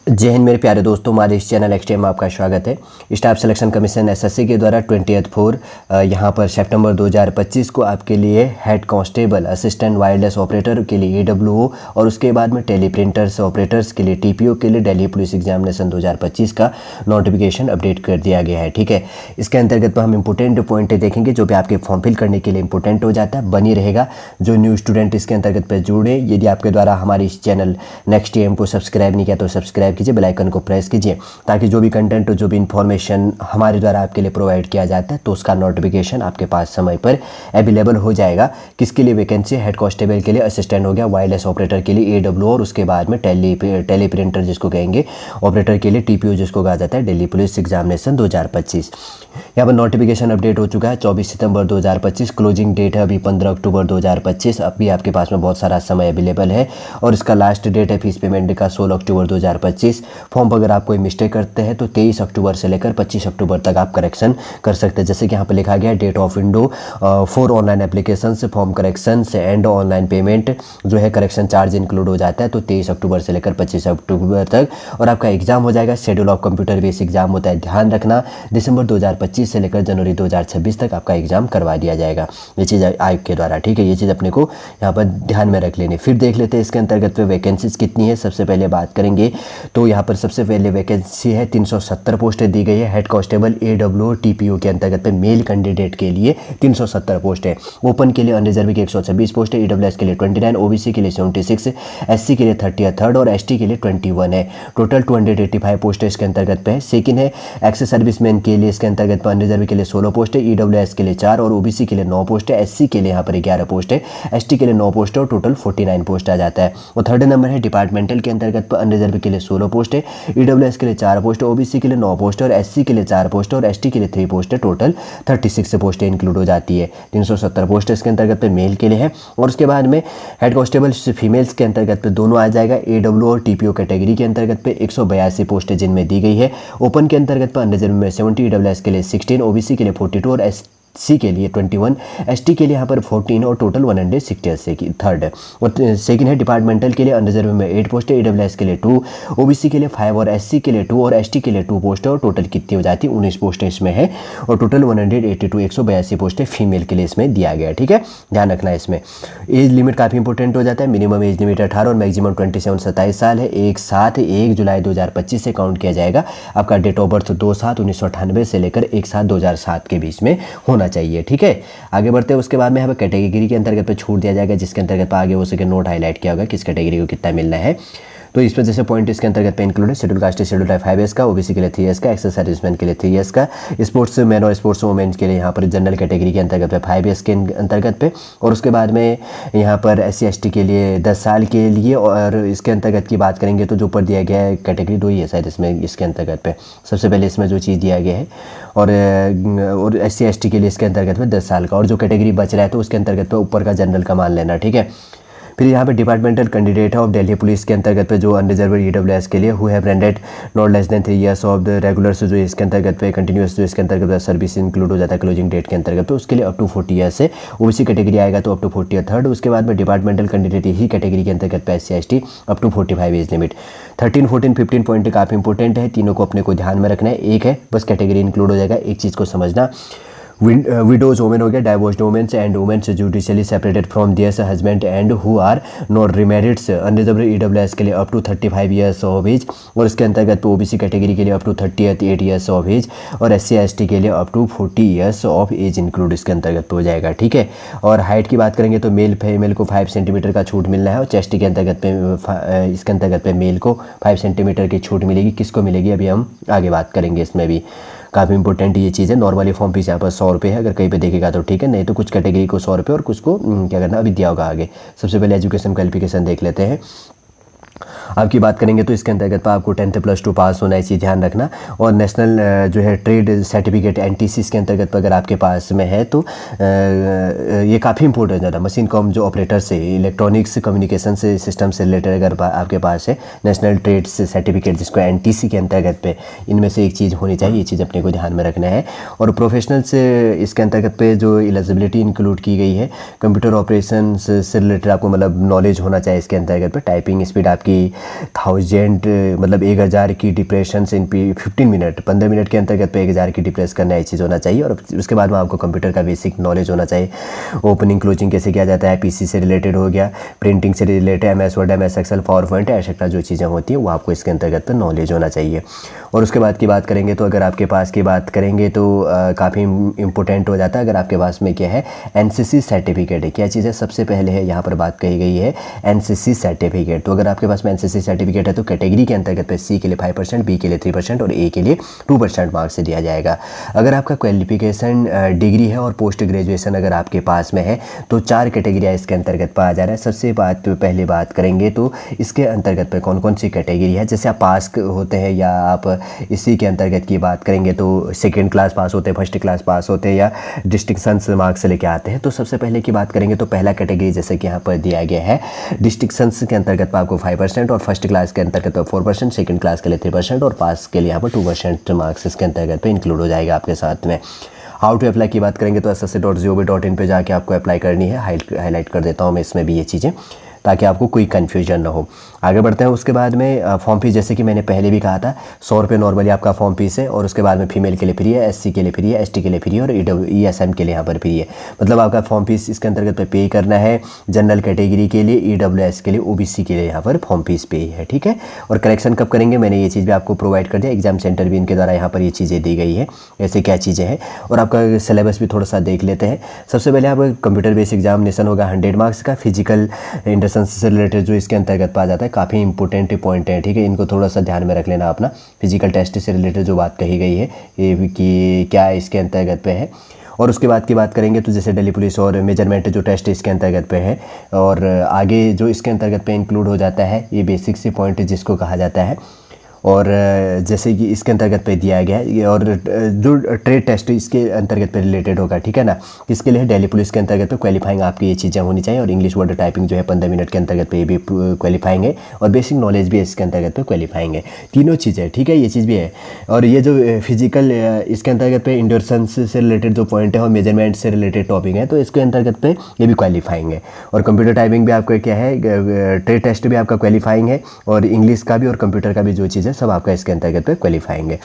जय हिंद मेरे प्यारे दोस्तों, हमारे इस चैनल एक्सट्रीम में आपका स्वागत है। स्टाफ सिलेक्शन कमीशन एसएससी के द्वारा 20/4 यहाँ पर सितंबर 2025 को आपके लिए head constable assistant wireless operator के लिए AWO और उसके बाद में टेली प्रिंटर्स ऑपरेटर्स के लिए TPO के लिए दिल्ली पुलिस एग्जामिनेशन 2025 का नोटिफिकेशन अपडेट कर दिया गया है। ठीक है, इसके अंतर्गत हम इंपॉर्टेंट पॉइंट देखेंगे जो भी आपके फॉर्म फिल करने के लिए इंपॉर्टेंट हो जाता है। बनी रहेगा जो न्यू स्टूडेंट इसके अंतर्गत पर जुड़े। यदि आपके द्वारा हमारे इस चैनल नेक्स्ट AM को सब्सक्राइब नहीं किया तो सब्सक्राइब कीजिए, बेल आइकन को प्रेस कीजिए ताकि जो भी कंटेंट जो भी इंफॉर्मेशन हमारे द्वारा आपके लिए प्रोवाइड किया जाता है तो उसका नोटिफिकेशन आपके पास समय पर अवेलेबल हो जाएगा। किसके लिए वैकेंसी? हेड कांस्टेबल के लिए, असिस्टेंट हो गया, वायरलेस ऑपरेटर के लिए AWO और उसके बाद में टेली प्रिंटर जिसको कहेंगे, ऑपरेटर के लिए TPO जिसको कहा जाता है, दिल्ली पुलिस एग्जामिनेशन 2025। यहाँ पर नोटिफिकेशन अपडेट हो चुका है 24 सितंबर 2025। क्लोजिंग डेट है अभी 15 अक्टूबर 2025। अभी आपके पास में बहुत सारा समय अवेलेबल है और इसका लास्ट डेट है फीस पेमेंट का 16 अक्टूबर 2025। फॉर्म पर अगर आप कोई मिस्टेक करते हैं तो 23 अक्टूबर से लेकर 25 अक्टूबर तक आप करेक्शन कर सकते हैं। जैसे कि यहाँ पर लिखा गया date of window for online application form correction and online payment जो है करेक्शन चार्ज इंक्लूड हो जाता है तो 23 अक्टूबर से लेकर 25 अक्टूबर तक। और आपका एग्जाम हो जाएगा schedule of computer based exam होता है, ध्यान रखना दिसंबर 2025 से लेकर जनवरी 2026 तक आपका एग्जाम करवा दिया जाएगा, ये चीज़ आयोग के द्वारा। ठीक है, ये चीज़ अपने को यहाँ पर ध्यान में रख लेनी। फिर देख लेते हैं इसके अंतर्गत वैकेंसीज कितनी है। सबसे पहले बात करेंगे तो यहाँ पर सबसे पहले वैकेंसी है 370 पोस्टें दी गई है हेड कांस्टेबल AWO TPO के अंतर्गत पे मेल कैंडिडेट के लिए 370 पोस्ट है। ओपन के लिए अनरिजर्व के 126 पोस्ट है, EWS के लिए 29, OBC के लिए 76, SC के लिए 33 और ST के लिए 21 है। टोटल 285 पोस्ट है इसके अंतर्गत पे। सेकंड है एक्स सर्विसमैन के लिए इसके अंतर्गत पर अनरिजर्व के लिए 16 पोस्ट है, EWS के लिए 4 और OBC के लिए 9 पोस्ट है, SC के लिए यहाँ पर 11 पोस्ट है, ST के लिए 9 पोस्ट है और टोटल 49 पोस्ट आ जाता है। और थर्ड नंबर है डिपार्टमेंटल के अंतर्गत पर अनरिजर्व के लिए 16 पोस्ट है, EWS के लिए 4 पोस्ट है, OBC के लिए 9 पोस्ट है और SC के लिए 4 पोस्ट है और ST के लिए 3 पोस्ट है। टोटल 36 पोस्टें इंक्लूड हो जाती है। 370 पोस्ट इसके अंतर्गत पे मेल के लिए है। और उसके बाद में हेड कांस्टेबल फीमेल्स के अंतर्गत पे दोनों आ जाएगा। AWO और TPO कैटेगरी के अंतर्गत पे 182 पोस्टें जिनमें दी गई है। ओपन के अंतर्गत पर अनरिजर्व में 70, EWS के लिए 16, OBC के लिए 42 और SC के लिए 21, ST के लिए यहाँ पर 14 और टोटल 160 की थर्ड। और सेकंड है डिपार्टमेंटल के लिए अनरिजर्व में 8 पोस्ट है, EWS के लिए 2, OBC के लिए 5 और SC के लिए 2 और ST के लिए 2 पोस्ट है और टोटल कितनी हो जाती है 19 पोस्टें इसमें है और टोटल 182 पोस्टें फीमेल के लिए इसमें दिया गया है। ठीक है, ध्यान रखना है। इसमें एज लिमिट काफ़ी इंपॉर्टेंट हो जाता है। मिनिमम एज लिमिट 18 और मैक्सिमम 27 साल है। एक साथ 1 जुलाई 2025 से काउंट किया जाएगा। आपका डेट ऑफ बर्थ 2/7/1998 से लेकर 1/7/2007 के बीच में होना चाहिए। ठीक है, आगे बढ़ते हैं। उसके बाद में यहाँ पर कैटेगरी के अंतर्गत पे छूट दिया जाएगा जिसके अंतर्गत आगे वो सेकंड नोट हाईलाइट किया होगा किस कैटेगरी को कितना मिलना है। तो इस वजह से पॉइंट इसके अंतर्गत पे इंक्लूड है। Schedule caste schedule type 5 years का, OBC के लिए 3 ईयर्स का, एक्स सर्विसमैन के लिए 3 ईयर्स का, स्पोर्ट्स मैन और स्पोर्ट्स वुमेन के लिए यहाँ पर जनरल कैटेगरी के अंतर्गत पे 5 ईयर्स के अंतर्गत पे। और उसके बाद में यहाँ पर SC ST के लिए 10 साल के लिए। और इसके अंतर्गत की बात करेंगे तो जो ऊपर दिया गया है कैटेगरी 2 ही है शायद इसमें इसके अंतर्गत पे। सबसे पहले इसमें जो चीज़ दिया गया है और SC ST के लिए इसके अंतर्गत में 10 साल का और जो कैटेगरी बच रहा है तो उसके अंतर्गत पे ऊपर का जनरल का मान लेना। ठीक है, फिर यहाँ पे डिपार्टमेंटल कैंडिडेट है ऑफ दिल्ली पुलिस के अंतर्गत पे जो अनरिजर्व EWS के लिए who have rendered not less than 3 years of the regulars जो इसके अंतर्गत पे कंटिन्यूस जो इसके अंतर्गत सर्विस इंक्लूड हो जाता है क्लोजिंग डेट के अंतर्गत पे उसके लिए अप टू 40 ईयर्स से। OBC कैटेगरी आएगा तो अप टू 40 थर्ड। उसके बाद में डिपार्टमेंटल कैंडिडेट ही कैटेगरी के अंतर्गत पे SC ST up to 45 age limit. 13, 14, 15 point काफ़ी इंपॉर्टेंट है, तीनों को अपने को ध्यान में रखना है। एक है बस कैटेगरी इंक्लूड हो जाएगा, एक चीज़ को समझना। विडोज वोमेन हो गया, divorced womens and womens judicially separated from their husband and who are not remarried. Unreserve EWS के लिए up to 35 years of age और इसके अंतर्गत OBC कैटेगरी के लिए up to 38 years of age और SC ST के लिए up to 40 years of age include इसके अंतर्गत हो जाएगा। ठीक है, और हाइट की बात करेंगे तो मेल फीमेल को 5 सेंटीमीटर का छूट मिलना है और चेस्ट के अंतर्गत पे इसके अंतर्गत पे मेल को 5 सेंटीमीटर की छूट मिलेगी। किसको मिलेगी अभी हम आगे बात करेंगे। इसमें भी काफ़ी इंपॉर्टेंट ये चीज़ है। नॉर्मली फॉर्म फीस यहाँ पर 100 रुपये है, अगर कहीं पे देखेगा तो ठीक है, नहीं तो कुछ कैटेगरी को 100 रुपये और कुछ को क्या करना अभी दिया होगा आगे। सबसे पहले एजुकेशन क्वालिफिकेशन देख लेते हैं। आपकी बात करेंगे तो इसके अंतर्गत पर आपको 10th +2 पास होना है, चीज़ ध्यान रखना। और नेशनल जो है ट्रेड सर्टिफिकेट NTC के अंतर्गत पर अगर आपके पास में है तो ये काफ़ी इंपॉर्टेंट ज़्यादा मशीन कॉम जो ऑपरेटर से इलेक्ट्रॉनिक्स कम्युनिकेशन से सिस्टम से रिलेटेड अगर आपके पास है नेशनल ट्रेड सर्टिफिकेट जिसको NTC के अंतर्गत पे इनमें से एक चीज़ होनी चाहिए, ये चीज़ अपने को ध्यान में रखना है। और प्रोफेशनल से इसके अंतर्गत पे जो एलिजिबिलिटी इंक्लूड की गई है कंप्यूटर ऑपरेशन से रिलेटेड आपको मतलब नॉलेज होना चाहिए इसके अंतर्गत पे। टाइपिंग स्पीड आपकी 1000 मतलब 1000 की डिप्रेशन इन 15 मिनट 15 मिनट के अंतर्गत पे 1000 की डिप्रेस करना ये चीज़ होना चाहिए। और उसके बाद में आपको कंप्यूटर का बेसिक नॉलेज होना चाहिए। ओपनिंग क्लोजिंग कैसे किया जाता है, पीसी से रिलेटेड हो गया, प्रिंटिंग से related MS Word, MS Excel, PowerPoint, etcetera जो चीज़ें होती हैं वो आपको इसके अंतर्गत पे नॉलेज होना चाहिए। और उसके बाद की बात करेंगे तो अगर आपके पास की बात करेंगे तो काफ़ी इंपॉर्टेंट हो जाता है अगर आपके पास में क्या है एनसीसी सर्टिफिकेट है। क्या चीज़ है, सबसे पहले है यहाँ पर बात कही गई है एनसीसी सर्टिफिकेट। तो अगर आपके पास में एनसीसी सर्टिफिकेट है तो कैटेगरी के अंतर्गत पे सी के लिए 5%, बी के लिए 3% और ए के लिए 2% मार्क्स दिया जाएगा। अगर आपका क्वालिफिकेशन डिग्री है और पोस्ट ग्रेजुएशन अगर आपके पास में है तो 4 कैटेगरियाँ इसके अंतर्गत पाया जा रहा है। सबसे पहले बात करेंगे तो इसके अंतर्गत पे कौन कौन सी कैटेगरी है। जैसे आप पास होते हैं या आप इसी के अंतर्गत की बात करेंगे तो सेकेंड क्लास पास होते हैं, फर्स्ट क्लास पास होते हैं या डिस्टिंक्शंस मार्क्स लेके आते हैं। तो सबसे पहले की बात करेंगे तो पहला कैटेगरी जैसे कि यहाँ पर दिया गया है डिस्टिंक्शंस के अंतर्गत पर आपको 5% और फर्स्ट क्लास के अंतर्गत पर 4%, सेकंड क्लास के लिए 3% और पास के लिए यहाँ पर 2% मार्क्स इसके अंतर्गत पे इंक्लूड हो जाएगा आपके साथ में। हाउ टू अप्लाई की बात करेंगे तो ssc.gov.in पे जाके आपको अप्लाई करनी है। हाईलाइट कर देता हूँ मैं इसमें भी ये चीज़ें ताकि आपको कोई कन्फ्यूजन ना हो। आगे बढ़ते हैं। उसके बाद में फॉर्म फीस जैसे कि मैंने पहले भी कहा था 100 रुपये नॉर्मली आपका फॉर्म फीस है। और उसके बाद में फीमेल के लिए फ्री है, एससी के लिए फ्री है, एसटी के लिए फ्री है और ईएसएम के लिए यहाँ पर फ्री है। मतलब आपका फॉर्म फीस इसके अंतर्गत पे करना है। जनरल कैटेगरी के लिए, ईडब्ल्यूएस के लिए, ओबीसी के लिए यहाँ पर फॉर्म फीस पे है, ठीक है। और करेक्शन कब करेंगे मैंने ये चीज़ भी आपको प्रोवाइड कर दिया। एग्जाम सेंटर भी इनके द्वारा यहाँ पर ये चीज़ें दी गई है, ऐसे क्या चीज़ें हैं। और आपका सिलेबस भी थोड़ा सा देख लेते हैं। सबसे पहले यहाँ पर कंप्यूटर बेस एग्जामिनेशन होगा 100 मार्क्स का। फिजिकल इंडस्ट्रेंस से रिलेटेड जो इसके अंतर्गत पाया जाता है, काफ़ी इंपॉर्टेंट पॉइंट है, ठीक है। इनको थोड़ा सा ध्यान में रख लेना अपना। फिजिकल टेस्ट से रिलेटेड जो बात कही गई है ये भी कि क्या इसके अंतर्गत पे है। और उसके बाद की बात करेंगे तो जैसे दिल्ली पुलिस और मेजरमेंट जो टेस्ट इसके अंतर्गत पे है। और आगे जो इसके अंतर्गत पे इंक्लूड हो जाता है ये बेसिक से पॉइंट जिसको कहा जाता है। और जैसे कि इसके अंतर्गत पे दिया गया है। और जो ट्रेड टेस्ट इसके अंतर्गत पे रिलेटेड होगा, ठीक है ना। इसके लिए दिल्ली पुलिस के अंतर्गत पे क्वालिफाइंग आपकी ये चीज़ें होनी चाहिए। और इंग्लिश वर्ड टाइपिंग जो है 15 मिनट के अंतर्गत पे ये भी क्वालिफाइंग है। और बेसिक नॉलेज भी इसके अंतर्गत पे क्वालिफाइंग है। तीनों चीज़ें, ठीक है, ये चीज़ भी है। और ये जो फिजिकल इसके अंतर्गत पे इंडोरेंस से रिलेटेड जो पॉइंट है और मेजरमेंट से रिलेटेड टॉपिक है तो इसके अंतर्गत पे ये भी क्वालिफाइंग है। और कंप्यूटर टाइपिंग भी आपका क्या है, ट्रेड टेस्ट भी आपका क्वालिफाइंग है। और इंग्लिश का भी और कंप्यूटर का भी जो चीज़ है सब आपका इसके अंतर्गत पे क्वालिफाइंग है।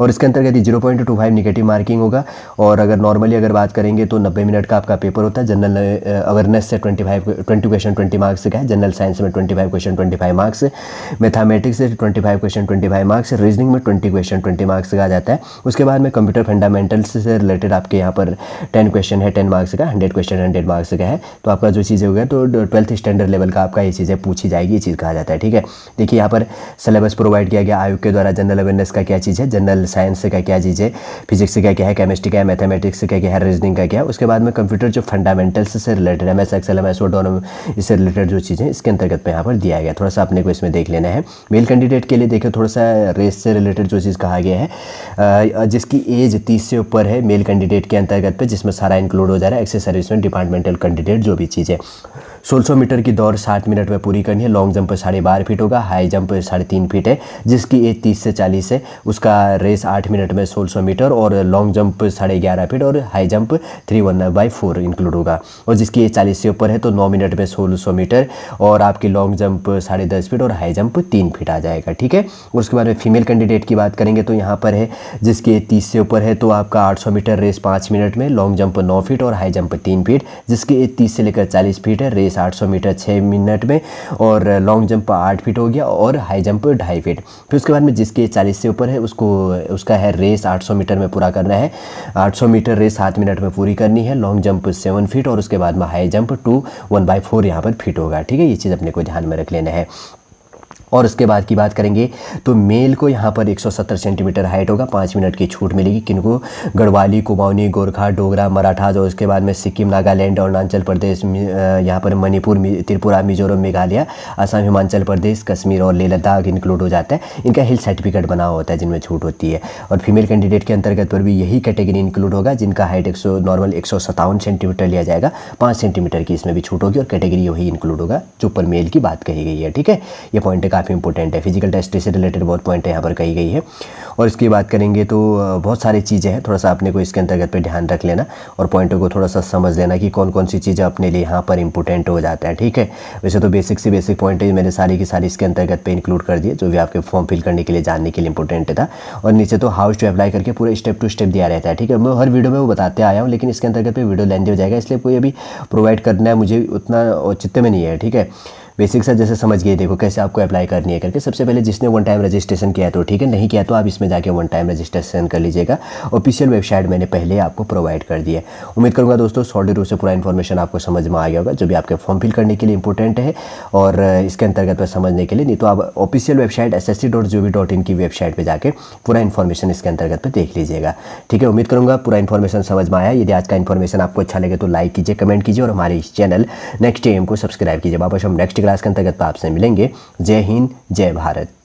और इसके अंतर्गत 0.25 निगेटिव मार्किंग होगा। और अगर नॉर्मली अगर बात करेंगे तो 90 मिनट का आपका पेपर होता है। जनरल अवेयरनेस से 20 क्वेश्चन 20 मार्क्स का है। जनरल साइंस में 25 क्वेश्चन 25 मार्क्स, मैथमेटिक्स से 25 क्वेश्चन 25 मार्क्स, रीजनिंग में 20 क्वेश्चन 20 मार्क्स का आ जाता है। उसके बाद में कंप्यूटर फंडामेंटल्स से रिलेटेड आपके यहाँ पर 10 क्वेश्चन है 10 मार्क्स का, 100 क्वेश्चन 100 मार्क्स का है। तो आपका जो चीज़ें हो गया तो 12th स्टैंडर्ड लेवल का आपका ये चीज़ें पूछी जाएगी, ये चीज़ कहा जाता है, ठीक है। देखिए यहाँ पर सिलेबस प्रोवाइड किया गया आयोग के द्वारा। जनरल अवेयरनेस का क्या चीज़ है, जनरल साइंस का क्या चीज़ है, फिजिक्स का क्या है, केमिस्ट्री का है, मैथमेटिक्स का क्या है, रीजनिंग का क्या है। उसके बाद में कंप्यूटर जो फंडामेंटल्स से related MS Excel, MS Word और इससे रिलेटेड जो चीज़ें इसके अंतर्गत पे यहाँ पर दिया गया। थोड़ा सा अपने को इसमें देख लेना है। मेल कैंडिडेट के लिए देखिए थोड़ा सा रेस से रिलेटेड जो चीज़ कहा गया है, जिसकी एज 30 से ऊपर है मेल कैंडिडेट के अंतर्गत पे, जिसमें सारा इंक्लूड हो जा रहा है। एक्सेस सर्विसमैन, डिपार्टमेंटल कैंडिडेट जो भी चीज़ है। 1600 मीटर की दौड़ 60 मिनट में पूरी करनी है। लॉन्ग जंप 12.5 फीट होगा, हाई जंप 3.5 फीट है। जिसकी एज 30 से 40 है उसका रेस 8 मिनट में 1600 मीटर और लॉन्ग जंप 11.5 फीट और हाई जंप 3/4 इंक्लूड होगा। और जिसकी एज 40 से ऊपर है तो 9 मिनट में 1600 मीटर और आपकी लॉन्ग जंप 10.5 फीट और हाई जंप 3 फीट आ जाएगा, ठीक है। उसके बाद में फीमेल कैंडिडेट की बात करेंगे तो यहाँ पर है जिसकी एज 30 से ऊपर है तो आपका 800 मीटर रेस 5 मिनट में, लॉन्ग जंप 9 फीट और हाई जंप 3 फीट। जिसकी एज 30 से लेकर 40 फीट है, रेस 800 मीटर 6 मिनट में और लॉन्ग जंप 8 फीट हो गया और हाई जंप 2.5 फीट। फिर उसके बाद में जिसके 40 से ऊपर है उसका है रेस 800 मीटर में पूरा करना है। 800 मीटर रेस 7 मिनट में पूरी करनी है, लॉन्ग जंप 7 फीट और उसके बाद में हाई जंप 1/4 यहाँ पर फीट होगा, ठीक है। ये चीज़ अपने को ध्यान में रख लेना है। और उसके बाद की बात करेंगे तो मेल को यहाँ पर 170 सेंटीमीटर हाइट होगा। 5 मिनट की छूट मिलेगी किनको, गढ़वाली, कुमाऊनी, गोरखा, डोगरा, मराठाज और उसके बाद में सिक्किम, नागालैंड, अरुणाचल प्रदेश, यहाँ पर मणिपुर, त्रिपुरा, मिजोरम, मेघालय, असम, हिमाचल प्रदेश, कश्मीर और लेह लद्दाख इंक्लूड हो जाता है। इनका हिल सर्टिफिकेट बना होता है जिनमें छूट होती है। और फीमेल कैंडिडेट के अंतर्गत पर भी यही कैटेगरी इंक्लूड होगा जिनका हाइट नॉर्मल 157 सेंटीमीटर लिया जाएगा। 5 सेंटीमीटर की इसमें भी छूट होगी और कैटेगरी वही इंक्लूड होगा जो पर मेल की बात कही गई है, ठीक है। ये पॉइंट काफ़ी इंपॉर्टेंट है। फिजिकल टेस्ट से रिलेटेड बहुत पॉइंट यहाँ पर कही गई है। और इसकी बात करेंगे तो बहुत सारी चीज़ें हैं, थोड़ा सा आपने को इसके अंतर्गत पे ध्यान रख लेना और पॉइंटों को थोड़ा सा समझ लेना कि कौन कौन सी चीज़ें अपने लिए यहाँ पर इंपॉर्टेंट हो जाता है, ठीक है। वैसे तो बेसिक से बेसिक पॉइंट मैंने सारी की सारी इसके अंतर्गत पे इंक्लूड कर दिए, जो भी आपके फॉर्म फिल करने के लिए जानने के लिए इंपॉर्टेंट था। और नीचे तो हाउ टू अप्लाई करके पूरा स्टेप टू स्टेप दिया रहता है, ठीक है। मैं हर वीडियो में वो बताते आया हूँ, लेकिन इसके अंतर्गत पे वीडियो लेंदी हो जाएगा, इसलिए कोई अभी प्रोवाइड करना है मुझे उतना चित्त में नहीं है, ठीक है। बेसिक सा जैसे समझ गए, देखो कैसे आपको अप्लाई करनी है करके। सबसे पहले जिसने वन टाइम रजिस्ट्रेशन किया है तो ठीक है, नहीं किया तो आप इसमें जाके वन टाइम रजिस्ट्रेशन कर लीजिएगा। ऑफिशियल वेबसाइट मैंने पहले आपको प्रोवाइड कर दी है। उम्मीद करूँगा दोस्तों शॉर्ट रूप से पूरा इन्फॉर्मेशन आपको समझ में आ गया होगा, जो भी आपके फॉर्म फिल करने के लिए इंपॉर्टेंट है और इसके अंतर्गत पर समझने के लिए। नहीं तो आप ऑफिशियल वेबसाइट ssc.gov.in की वेबसाइट पर जाकर पूरा इन्फॉर्मेशन इसके अंतर्गत पर देख लीजिएगा, ठीक है। उम्मीद करूँगा पूरा इन्फॉर्मेशन समझ में आया। यदि आज का इन्फॉर्मेशन आपको अच्छा लगे तो लाइक कीजिए, कमेंट कीजिए और हमारे इस चैनल नेक्स्ट AM को सब्सक्राइब कीजिए। वापस हम नेक्स्ट क्लास के अंतर्गत आपसे मिलेंगे। जय हिंद, जय भारत।